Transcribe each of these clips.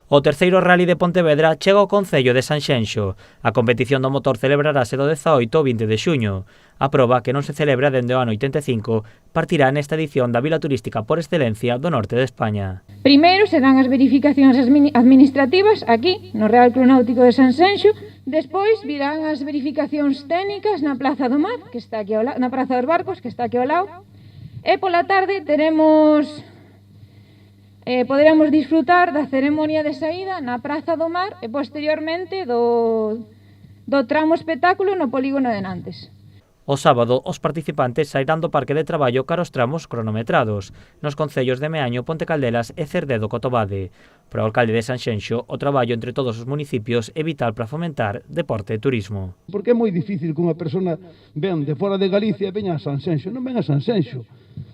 O terceiro Rally de Pontevedra chega ao concello de Sanxenxo. A competición do motor celebrarase do 18 ao 20 de xuño. A proba, que non se celebra dende o ano 85, partirá nesta edición da vila turística por excelencia do norte de España. Primeiro serán as verificacións administrativas aquí, no Real Club Náutico de Sanxenxo. Despois virán as verificacións técnicas na Praza do Mar, que está aquí ao lado, na Praza dos Barcos, que está aquí ao lado. E pola tarde poderemos disfrutar da ceremonia de saída na Praza do Mar e posteriormente do tramo espectáculo no polígono de Nantes. O sábado, os participantes sairán do parque de traballo cara aos tramos cronometrados, nos concellos de Meaño, Ponte Caldelas e Cerdedo Cotobade. Para o alcalde de Sanxenxo, o traballo entre todos os municipios é vital para fomentar deporte e turismo. Porque é moi difícil que unha persona ven de fora de Galicia e veña a Sanxenxo. Non ven a Sanxenxo.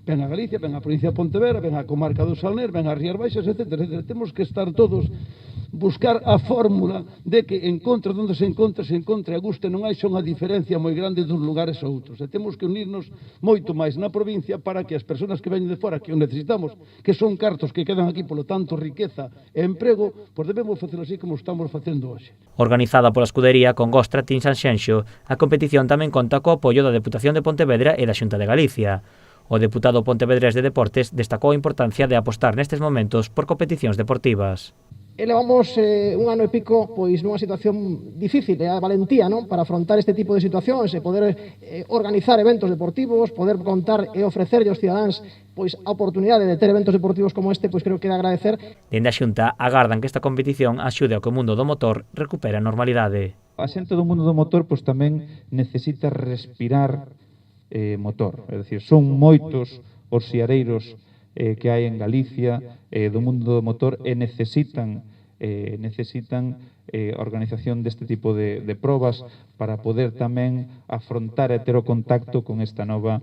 Ven a Galicia, ven a provincia de Pontevedra, ven a comarca do Salner, ven a Rías Baixas, etc. Temos que estar todos buscar a fórmula de que encontre onde se encontre a gusto, non hai xa unha diferencia moi grande dun lugares a outros. E temos que unirnos moito máis na provincia para que as persoas que veñen de fora, que o necesitamos, que son cartos que quedan aquí, polo tanto, riqueza e emprego, pois debemos facelo así como estamos facendo hoxe. Organizada pola escudería con Gostra Team Sanxenxo, a competición tamén conta co apoio da Deputación de Pontevedra e da Xunta de Galicia. O deputado pontevedrés de Deportes destacou a importancia de apostar nestes momentos por competicións deportivas. Levamos un ano e pico pois nunha situación difícil, a valentía, non, para afrontar este tipo de situacións e poder organizar eventos deportivos, poder contar e ofrecerlle aos cidadáns pois a oportunidade de ter eventos deportivos como este, pois creo que é de agradecer. Dende a Xunta agardan que esta competición axude ao que o mundo do motor recupere a normalidade. A xente do mundo do motor pois tamén necesita respirar motor, é dicir, son moitos os siareiros que hai en Galicia do mundo do motor e necesitan organización deste tipo de probas para poder tamén afrontar e ter o contacto con esta nova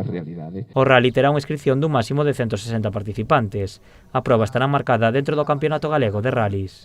realidade. O rally terá unha inscripción dun máximo de 160 participantes. A proba estará marcada dentro do Campeonato Galego de Rallys.